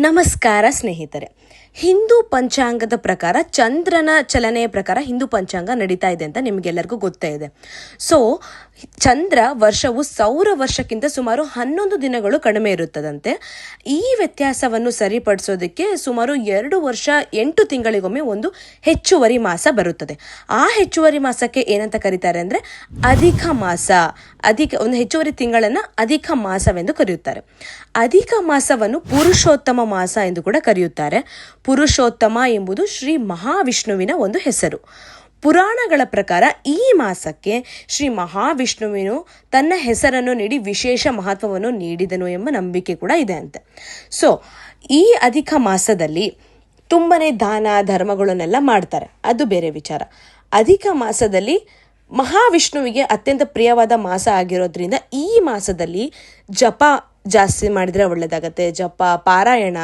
ನಮಸ್ಕಾರ ಸ್ನೇಹಿತರೆ. ಹಿಂದೂ ಪಂಚಾಂಗದ ಪ್ರಕಾರ ಚಂದ್ರನ ಚಲನೆಯ ಪ್ರಕಾರ ಹಿಂದೂ ಪಂಚಾಂಗ ನಡೀತಾ ಇದೆ ಅಂತ ನಿಮಗೆಲ್ಲರಿಗೂ ಗೊತ್ತೇ ಇದೆ. ಸೊ ಚಂದ್ರ ವರ್ಷವು ಸೌರ ವರ್ಷಕ್ಕಿಂತ ಸುಮಾರು 11 ದಿನಗಳು ಕಡಿಮೆ ಇರುತ್ತದಂತೆ. ಈ ವ್ಯತ್ಯಾಸವನ್ನು ಸರಿಪಡಿಸೋದಕ್ಕೆ ಸುಮಾರು 2 ವರ್ಷ 8 ತಿಂಗಳಿಗೊಮ್ಮೆ ಒಂದು ಹೆಚ್ಚುವರಿ ಮಾಸ ಬರುತ್ತದೆ. ಆ ಹೆಚ್ಚುವರಿ ಮಾಸಕ್ಕೆ ಏನಂತ ಕರೀತಾರೆ ಅಂದರೆ ಅಧಿಕ ಮಾಸ. ಒಂದು ಹೆಚ್ಚುವರಿ ತಿಂಗಳನ್ನು ಅಧಿಕ ಮಾಸವೆಂದು ಕರೆಯುತ್ತಾರೆ. ಅಧಿಕ ಮಾಸವನ್ನು ಪುರುಷೋತ್ತಮ ಮಾಸ ಎಂದು ಕೂಡ ಕರೆಯುತ್ತಾರೆ. ಪುರುಷೋತ್ತಮ ಎಂಬುದು ಶ್ರೀ ಮಹಾವಿಷ್ಣುವಿನ ಒಂದು ಹೆಸರು. ಪುರಾಣಗಳ ಪ್ರಕಾರ ಈ ಮಾಸಕ್ಕೆ ಶ್ರೀ ಮಹಾವಿಷ್ಣುವಿನು ತನ್ನ ಹೆಸರನ್ನು ನೀಡಿ ವಿಶೇಷ ಮಹತ್ವವನ್ನು ನೀಡಿದನು ಎಂಬ ನಂಬಿಕೆ ಕೂಡ ಇದೆ ಅಂತೆ. ಸೊ ಈ ಅಧಿಕ ಮಾಸದಲ್ಲಿ ತುಂಬನೇ ದಾನ ಧರ್ಮಗಳನ್ನೆಲ್ಲ ಮಾಡ್ತಾರೆ, ಅದು ಬೇರೆ ವಿಚಾರ. ಅಧಿಕ ಮಾಸದಲ್ಲಿ ಮಹಾವಿಷ್ಣುವಿಗೆ ಅತ್ಯಂತ ಪ್ರಿಯವಾದ ಮಾಸ ಆಗಿರೋದ್ರಿಂದ ಈ ಮಾಸದಲ್ಲಿ ಜಪ ಜಾಸ್ತಿ ಮಾಡಿದರೆ ಒಳ್ಳೆಯದಾಗತ್ತೆ. ಜಪ, ಪಾರಾಯಣ,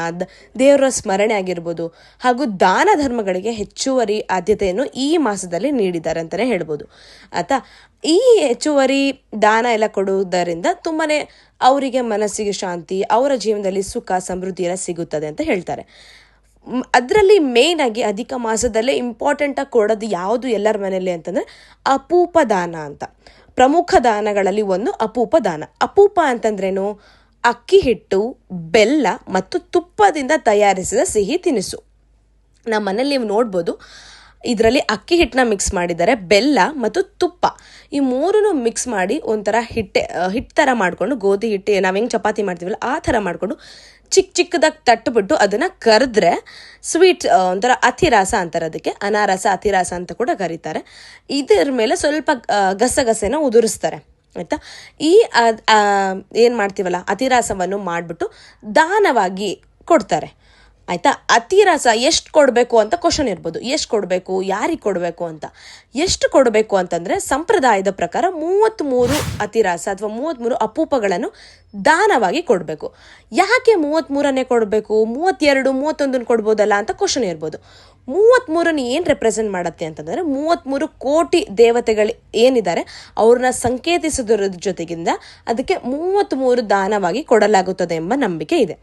ದೇವರ ಸ್ಮರಣೆ ಆಗಿರ್ಬೋದು, ಹಾಗೂ ದಾನ ಧರ್ಮಗಳಿಗೆ ಹೆಚ್ಚುವರಿ ಆದ್ಯತೆಯನ್ನು ಈ ಮಾಸದಲ್ಲಿ ನೀಡಿದ್ದಾರೆ ಅಂತಲೇ ಹೇಳ್ಬೋದು. ಆಯ್ತಾ, ಈ ಹೆಚ್ಚುವರಿ ದಾನ ಎಲ್ಲ ಕೊಡುವುದರಿಂದ ತುಂಬಾ ಅವರಿಗೆ ಮನಸ್ಸಿಗೆ ಶಾಂತಿ, ಅವರ ಜೀವನದಲ್ಲಿ ಸುಖ ಸಮೃದ್ಧಿ ಎಲ್ಲ ಸಿಗುತ್ತದೆ ಅಂತ ಹೇಳ್ತಾರೆ. ಅದರಲ್ಲಿ ಮೇಯ್ನ್ ಆಗಿ ಅಧಿಕ ಮಾಸದಲ್ಲೇ ಇಂಪಾರ್ಟೆಂಟಾಗಿ ಕೊಡೋದು ಯಾವುದು ಎಲ್ಲರ ಮನೆಯಲ್ಲಿ ಅಂತಂದರೆ ಅಪೂಪ ದಾನ ಅಂತ. ಪ್ರಮುಖ ದಾನಗಳಲ್ಲಿ ಒಂದು ಅಪೂಪ ದಾನ. ಅಪೂಪ ಅಂತಂದ್ರೇನು? ಅಕ್ಕಿ ಹಿಟ್ಟು, ಬೆಲ್ಲ ಮತ್ತು ತುಪ್ಪದಿಂದ ತಯಾರಿಸಿದ ಸಿಹಿ ತಿನಿಸು. ನಮ್ಮ ಮನೇಲಿ ನೀವು ನೋಡ್ಬೋದು, ಇದರಲ್ಲಿ ಅಕ್ಕಿ ಹಿಟ್ಟನ್ನ ಮಿಕ್ಸ್ ಮಾಡಿದ್ದಾರೆ, ಬೆಲ್ಲ ಮತ್ತು ತುಪ್ಪ ಈ ಮೂರನ್ನು ಮಿಕ್ಸ್ ಮಾಡಿ ಒಂಥರ ಹಿಟ್ಟು ಥರ ಮಾಡಿಕೊಂಡು, ಗೋಧಿ ಹಿಟ್ಟು ನಾವು ಹೆಂಗೆ ಚಪಾತಿ ಮಾಡ್ತೀವಲ್ಲ ಆ ಥರ ಮಾಡಿಕೊಂಡು ಚಿಕ್ಕದಾಗಿ ತಟ್ಟುಬಿಟ್ಟು ಅದನ್ನು ಕರೆದ್ರೆ ಸ್ವೀಟ್ ಒಂಥರ ಅತಿರಾಸ ಅಂತಾರೆ. ಅದಕ್ಕೆ ಅನಾರಸ, ಅತಿರಾಸ ಅಂತ ಕೂಡ ಕರೀತಾರೆ. ಇದರ ಮೇಲೆ ಸ್ವಲ್ಪ ಗಸಗಸೆನ ಉದುರಿಸ್ತಾರೆ. ಆಯಿತಾ, ಈ ಏನು ಮಾಡ್ತೀವಲ್ಲ ಅತಿರಾಸವನ್ನು ಮಾಡಿಬಿಟ್ಟು ದಾನವಾಗಿ ಕೊಡ್ತಾರೆ. ಆಯಿತಾ, ಅತಿರಸ ಎಷ್ಟು ಕೊಡಬೇಕು ಅಂತ ಕ್ವಶನ್ ಇರ್ಬೋದು. ಎಷ್ಟು ಕೊಡಬೇಕು, ಯಾರಿಗೆ ಕೊಡಬೇಕು ಅಂತ. ಎಷ್ಟು ಕೊಡಬೇಕು ಅಂತಂದರೆ ಸಂಪ್ರದಾಯದ ಪ್ರಕಾರ 33 ಅತಿರಸ ಅಥವಾ 33 ಅಪೂಪಗಳನ್ನು ದಾನವಾಗಿ ಕೊಡಬೇಕು. ಯಾಕೆ 33ನೇ ಕೊಡಬೇಕು? 32, 31 ಕೊಡ್ಬೋದಲ್ಲ ಅಂತ ಕ್ವಶನ್ ಇರ್ಬೋದು. 33 ಏನು ರೆಪ್ರೆಸೆಂಟ್ ಮಾಡುತ್ತೆ ಅಂತಂದರೆ 33 ಕೋಟಿ ದೇವತೆಗಳು ಏನಿದ್ದಾರೆ ಅವ್ರನ್ನ ಸಂಕೇತಿಸೋದ್ರ ಜೊತೆಗಿಂದ ಅದಕ್ಕೆ 33 ದಾನವಾಗಿ ಕೊಡಲಾಗುತ್ತದೆ ಎಂಬ ನಂಬಿಕೆ ಇದೆ.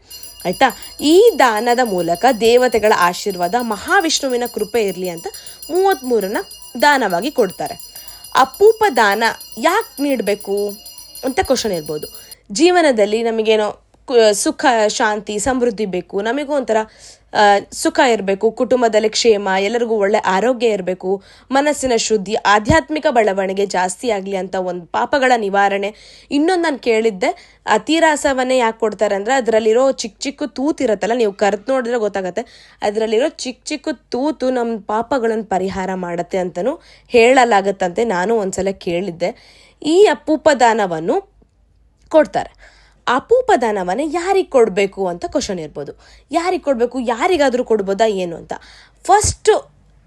ಆಯಿತಾ, ಈ ದಾನದ ಮೂಲಕ ದೇವತೆಗಳ ಆಶೀರ್ವಾದ, ಮಹಾವಿಷ್ಣುವಿನ ಕೃಪೆ ಇರಲಿ ಅಂತ 33ನ ದಾನವಾಗಿ ಕೊಡ್ತಾರೆ. ಅಪೂಪ ದಾನ ಯಾಕೆ ನೀಡಬೇಕು ಅಂತ ಕ್ವಶನ್ ಇರ್ಬೋದು. ಜೀವನದಲ್ಲಿ ನಮಗೇನೋ ಸುಖ, ಶಾಂತಿ, ಸಮೃದ್ಧಿ ಬೇಕು, ನಮಗೂ ಒಂಥರ ಸುಖ ಇರಬೇಕು, ಕುಟುಂಬದಲ್ಲಿ ಕ್ಷೇಮ, ಎಲ್ಲರಿಗೂ ಒಳ್ಳೆ ಆರೋಗ್ಯ ಇರಬೇಕು, ಮನಸ್ಸಿನ ಶುದ್ಧಿ, ಆಧ್ಯಾತ್ಮಿಕ ಬೆಳವಣಿಗೆ ಜಾಸ್ತಿ ಆಗಲಿ ಅಂತ ಒಂದು ಪಾಪಗಳ ನಿವಾರಣೆ. ಇನ್ನೊಂದು ನಾನು ಕೇಳಿದ್ದೆ, ಅತಿರಾಸವನ್ನೇ ಯಾಕೆ ಕೊಡ್ತಾರೆ ಅಂದರೆ ಅದರಲ್ಲಿರೋ ಚಿಕ್ಕ ತೂತಿರುತ್ತಲ್ಲ, ನೀವು ಕರೆದು ನೋಡಿದ್ರೆ ಗೊತ್ತಾಗತ್ತೆ, ಅದರಲ್ಲಿರೋ ಚಿಕ್ಕ ತೂತು ನಮ್ಮ ಪಾಪಗಳನ್ನು ಪರಿಹಾರ ಮಾಡುತ್ತೆ ಅಂತಲೂ ಹೇಳಲಾಗತ್ತಂತೆ. ನಾನು ಒಂದ್ಸಲ ಕೇಳಿದ್ದೆ. ಈ ಅಪೂಪ ದಾನವನ್ನು ಕೊಡ್ತಾರೆ. ಅಪೂಪ ದಾನವನ್ನೇ ಯಾರಿಗೆ ಕೊಡಬೇಕು ಅಂತ ಕ್ವಶನ್ ಇರ್ಬೋದು. ಯಾರಿಗೆ ಕೊಡಬೇಕು, ಯಾರಿಗಾದರೂ ಕೊಡ್ಬೋದಾ ಏನು ಅಂತ. ಫಸ್ಟು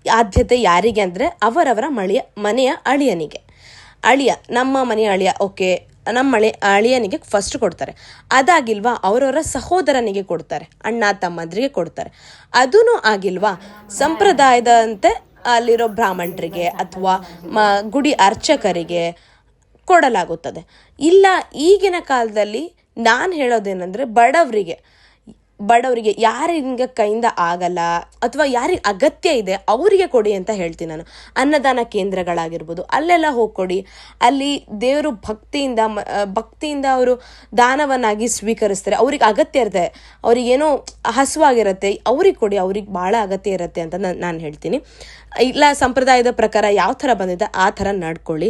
ಆದ್ಯತೆ ಯಾರಿಗೆ ಅಂದರೆ ಅವರವರ ಮನೆಯ ಅಳಿಯನಿಗೆ. ನಮ್ಮ ಮನೆಯ ಅಳಿಯ, ಓಕೆ, ನಮ್ಮ ಅಳಿಯನಿಗೆ ಫಸ್ಟ್ ಕೊಡ್ತಾರೆ. ಅದಾಗಿಲ್ವಾ ಅವರವರ ಸಹೋದರನಿಗೆ ಕೊಡ್ತಾರೆ, ಅಣ್ಣ ತಮ್ಮಂದ್ರಿಗೆ ಕೊಡ್ತಾರೆ. ಅದೂ ಆಗಿಲ್ವಾ ಸಂಪ್ರದಾಯದಂತೆ ಅಲ್ಲಿರೋ ಬ್ರಾಹ್ಮಣರಿಗೆ ಅಥವಾ ಗುಡಿ ಅರ್ಚಕರಿಗೆ ಕೊಡಲಾಗುತ್ತದೆ. ಇಲ್ಲ, ಈಗಿನ ಕಾಲದಲ್ಲಿ ನಾನು ಹೇಳೋದೇನೆಂದರೆ ಬಡವರಿಗೆ ಯಾರಿಗೆ ಕೈಯಿಂದ ಆಗಲ್ಲ ಅಥವಾ ಯಾರಿಗೆ ಅಗತ್ಯ ಇದೆ ಅವರಿಗೆ ಕೊಡಿ ಅಂತ ಹೇಳ್ತೀನಿ ನಾನು. ಅನ್ನದಾನ ಕೇಂದ್ರಗಳಾಗಿರ್ಬೋದು, ಅಲ್ಲೆಲ್ಲ ಹೋಗಿ ಕೊಡಿ. ಅಲ್ಲಿ ದೇವರು ಭಕ್ತಿಯಿಂದ ಅವರು ದಾನವನ್ನಾಗಿ ಸ್ವೀಕರಿಸ್ತಾರೆ. ಅವ್ರಿಗೆ ಅಗತ್ಯ ಇರುತ್ತೆ, ಅವ್ರಿಗೇನೋ ಹಸುವಾಗಿರುತ್ತೆ, ಅವ್ರಿಗೆ ಕೊಡಿ, ಅವ್ರಿಗೆ ಭಾಳ ಅಗತ್ಯ ಇರುತ್ತೆ ಅಂತ ನಾನು ಹೇಳ್ತೀನಿ. ಇಲ್ಲ, ಸಂಪ್ರದಾಯದ ಪ್ರಕಾರ ಯಾವ ಥರ ಬಂದಿದೆ ಆ ಥರ ನಡ್ಕೊಳ್ಳಿ.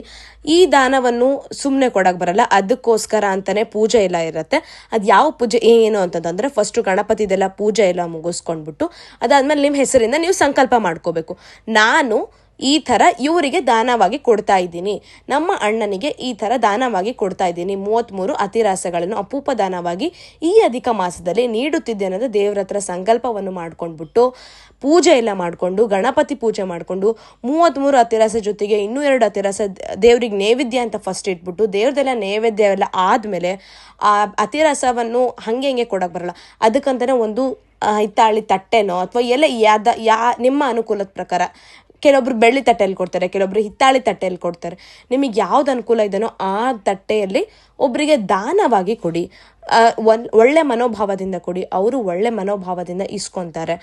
ಈ ದಾನವನ್ನು ಸುಮ್ಮನೆ ಕೊಡೋಕೆ ಬರಲ್ಲ, ಅದಕ್ಕೋಸ್ಕರ ಅಂತಲೇ ಪೂಜೆ ಎಲ್ಲ ಇರುತ್ತೆ. ಅದು ಯಾವ ಪೂಜೆ ಏನು ಅಂತಂದರೆ ಫಸ್ಟು ಗಣಪತಿದೆಲ್ಲ ಪೂಜೆ ಎಲ್ಲ ಮುಗಿಸ್ಕೊಂಡ್ಬಿಟ್ಟು ಅದಾದಮೇಲೆ ನಿಮ್ಮ ಹೆಸರಿಂದ ನೀವು ಸಂಕಲ್ಪ ಮಾಡ್ಕೋಬೇಕು. ನಾನು ಈ ಥರ ಇವರಿಗೆ ದಾನವಾಗಿ ಕೊಡ್ತಾ ಇದ್ದೀನಿ, ನಮ್ಮ ಅಣ್ಣನಿಗೆ ಈ ಥರ ದಾನವಾಗಿ ಕೊಡ್ತಾ ಇದ್ದೀನಿ, 33 ಅತಿರಾಸಗಳನ್ನು ಅಪೂಪ ದಾನವಾಗಿ ಈ ಅಧಿಕ ಮಾಸದಲ್ಲಿ ನೀಡುತ್ತಿದ್ದೆ ಅನ್ನೋದು ದೇವ್ರ ಹತ್ರ ಸಂಕಲ್ಪವನ್ನು ಮಾಡ್ಕೊಂಡ್ಬಿಟ್ಟು ಪೂಜೆ ಎಲ್ಲ ಮಾಡಿಕೊಂಡು, ಗಣಪತಿ ಪೂಜೆ ಮಾಡಿಕೊಂಡು 33 ಅತಿರಾಸ ಜೊತೆಗೆ ಇನ್ನೂ 2 ಅತಿರಾಸ ದೇವ್ರಿಗೆ ನೈವೇದ್ಯ ಅಂತ ಫಸ್ಟ್ ಇಟ್ಬಿಟ್ಟು ದೇವ್ರದೆಲ್ಲ ನೈವೇದ್ಯ ಎಲ್ಲ ಆದಮೇಲೆ ಆ ಅತಿರಾಸವನ್ನು ಹಂಗೆ ಕೊಡೋಕೆ ಬರಲ್ಲ. ಅದಕ್ಕಂತಲೇ ಒಂದು ಹಿತ್ತಾಳಿ ತಟ್ಟೆನೋ ಅಥವಾ ಎಲ್ಲ ನಿಮ್ಮ ಅನುಕೂಲದ ಪ್ರಕಾರ ಕೆಲವೊಬ್ರು ಬೆಳ್ಳಿ ತಟ್ಟೆಯಲ್ಲಿ ಕೊಡ್ತಾರೆ, ಕೆಲವೊಬ್ರು ಹಿತ್ತಾಳಿ ತಟ್ಟೆಯಲ್ಲಿ ಕೊಡ್ತಾರೆ. ನಿಮಗೆ ಯಾವ್ದು ಅನುಕೂಲ ಇದೆಯೋ ಆ ತಟ್ಟೆಯಲ್ಲಿ ಒಬ್ಬರಿಗೆ ದಾನವಾಗಿ ಕೊಡಿ. ಒಳ್ಳೆ ಮನೋಭಾವದಿಂದ ಕೊಡಿ. ಅವರು ಒಳ್ಳೆ ಮನೋಭಾವದಿಂದ ಇಸ್ಕೊತಾರೆ.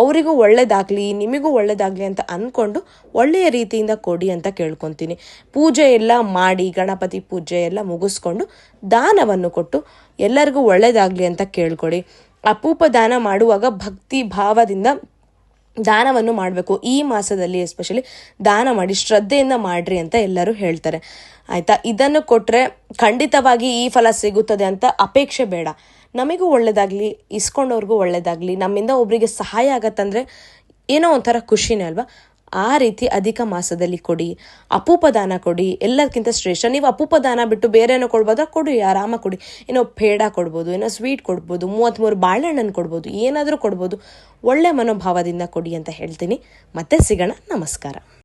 ಅವರಿಗೂ ಒಳ್ಳೇದಾಗಲಿ, ನಿಮಗೂ ಒಳ್ಳೇದಾಗಲಿ ಅಂತ ಅಂದ್ಕೊಂಡು ಒಳ್ಳೆಯ ರೀತಿಯಿಂದ ಕೊಡಿ ಅಂತ ಕೇಳ್ಕೊತೀನಿ. ಪೂಜೆ ಎಲ್ಲ ಮಾಡಿ, ಗಣಪತಿ ಪೂಜೆ ಎಲ್ಲ ಮುಗಿಸ್ಕೊಂಡು ದಾನವನ್ನು ಕೊಟ್ಟು ಎಲ್ಲರಿಗೂ ಒಳ್ಳೇದಾಗಲಿ ಅಂತ ಕೇಳ್ಕೊಡಿ. ಅಪೂಪ ದಾನ ಮಾಡುವಾಗ ಭಕ್ತಿ ಭಾವದಿಂದ ದಾನವನ್ನು ಮಾಡಬೇಕು. ಈ ಮಾಸದಲ್ಲಿ ಎಸ್ಪೆಷಲಿ ದಾನ ಮಾಡಿ, ಶ್ರದ್ಧೆಯಿಂದ ಮಾಡ್ರಿ ಅಂತ ಎಲ್ಲರೂ ಹೇಳ್ತಾರೆ. ಆಯಿತಾ? ಇದನ್ನು ಕೊಟ್ಟರೆ ಖಂಡಿತವಾಗಿ ಈ ಫಲ ಸಿಗುತ್ತದೆ ಅಂತ ಅಪೇಕ್ಷೆ ಬೇಡ. ನಮಗೂ ಒಳ್ಳೇದಾಗಲಿ, ಇಸ್ಕೊಂಡವ್ರಿಗೂ ಒಳ್ಳೇದಾಗಲಿ, ನಮ್ಮಿಂದ ಒಬ್ಬರಿಗೆ ಸಹಾಯ ಆಗತ್ತಂದರೆ ಏನೋ ಒಂಥರ ಖುಷಿನೇ ಅಲ್ವಾ? ಆ ರೀತಿ ಅಧಿಕ ಮಾಸದಲ್ಲಿ ಕೊಡಿ, ಅಪೂಪ ದಾನ ಕೊಡಿ. ಎಲ್ಲಕ್ಕಿಂತ ಶ್ರೇಷ್ಠ. ನೀವು ಅಪೂಪ ದಾನ ಬಿಟ್ಟು ಬೇರೆ ಏನೋ ಕೊಡ್ಬೋದಾ? ಕೊಡಿ, ಆರಾಮ ಕೊಡಿ. ಏನೋ ಪೇಡ ಕೊಡ್ಬೋದು, ಏನೋ ಸ್ವೀಟ್ ಕೊಡ್ಬೋದು, 33 ಬಾಳೆಹಣ್ಣನ್ನು ಕೊಡ್ಬೋದು, ಏನಾದರೂ ಕೊಡ್ಬೋದು. ಒಳ್ಳೆ ಮನೋಭಾವದಿಂದ ಕೊಡಿ ಅಂತ ಹೇಳ್ತೀನಿ. ಮತ್ತೆ ಸಿಗೋಣ. ನಮಸ್ಕಾರ.